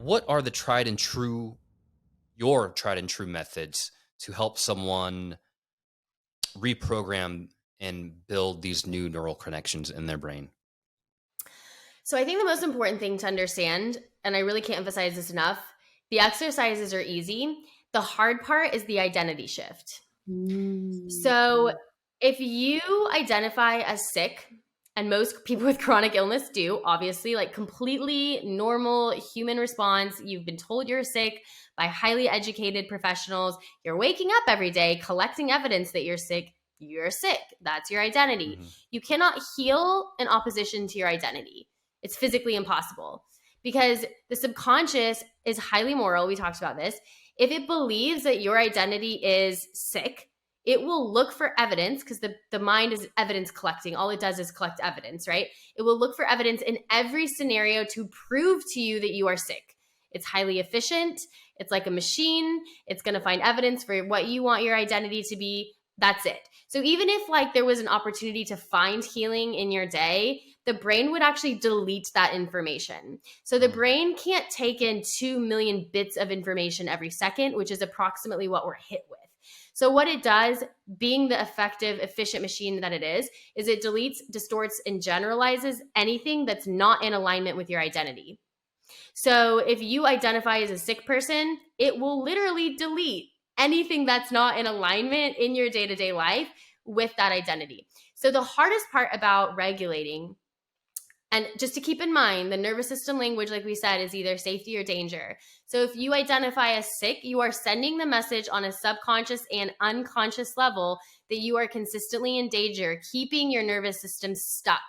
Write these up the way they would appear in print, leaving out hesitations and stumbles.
what are the your tried and true methods to help someone reprogram and build these new neural connections in their brain? So I think the most important thing to understand, and I really can't emphasize this enough, the exercises are easy. The hard part is the identity shift. So if you identify as sick, and most people with chronic illness do, obviously, like completely normal human response, you've been told you're sick by highly educated professionals, you're waking up every day collecting evidence that you're sick, that's your identity. Mm-hmm. You cannot heal in opposition to your identity. It's physically impossible because the subconscious is highly moral. We talked about this. If it believes that your identity is sick, it will look for evidence because the mind is evidence collecting. All it does is collect evidence, right? It will look for evidence in every scenario to prove to you that you are sick. It's highly efficient. It's like a machine. It's going to find evidence for what you want your identity to be. That's it. So even if like there was an opportunity to find healing in your day, the brain would actually delete that information. So the brain can't take in 2 million bits of information every second, which is approximately what we're hit with. So what it does, being the effective, efficient machine that it is it deletes, distorts, and generalizes anything that's not in alignment with your identity. So if you identify as a sick person, it will literally delete anything that's not in alignment in your day-to-day life with that identity. So the hardest part about regulating, and just to keep in mind, the nervous system language, like we said, is either safety or danger. So if you identify as sick, you are sending the message on a subconscious and unconscious level that you are consistently in danger, keeping your nervous system stuck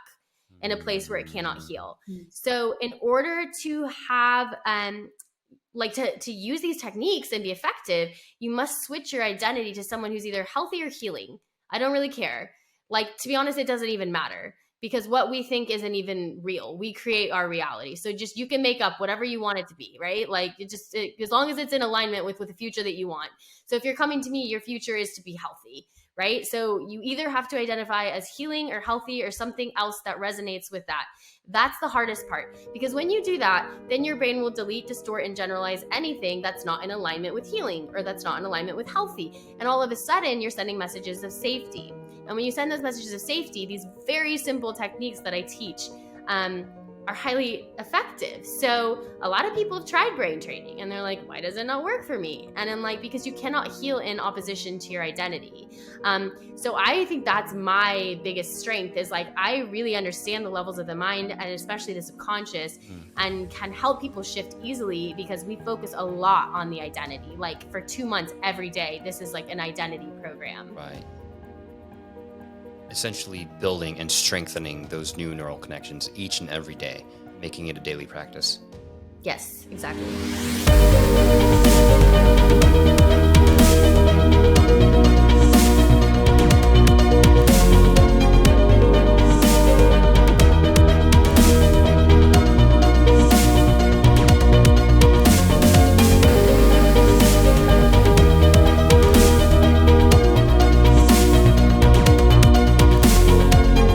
in a place where it cannot heal. So in order to have, to use these techniques and be effective, you must switch your identity to someone who's either healthy or healing. I don't really care. Like, to be honest, it doesn't even matter. Because what we think isn't even real. We create our reality. So just, you can make up whatever you want it to be, right? Like as long as it's in alignment with the future that you want. So if you're coming to me, your future is to be healthy, right? So you either have to identify as healing or healthy or something else that resonates with that. That's the hardest part. Because when you do that, then your brain will delete, distort, and generalize anything that's not in alignment with healing or that's not in alignment with healthy. And all of a sudden, you're sending messages of safety. And when you send those messages of safety, these very simple techniques that I teach are highly effective. So a lot of people have tried brain training and they're like, why does it not work for me? And I'm like, because you cannot heal in opposition to your identity. So I think that's my biggest strength is like, I really understand the levels of the mind and especially the subconscious and can help people shift easily because we focus a lot on the identity. Like for 2 months, every day, this is like an identity program. Right. Essentially building and strengthening those new neural connections each and every day, making it a daily practice. Yes, exactly.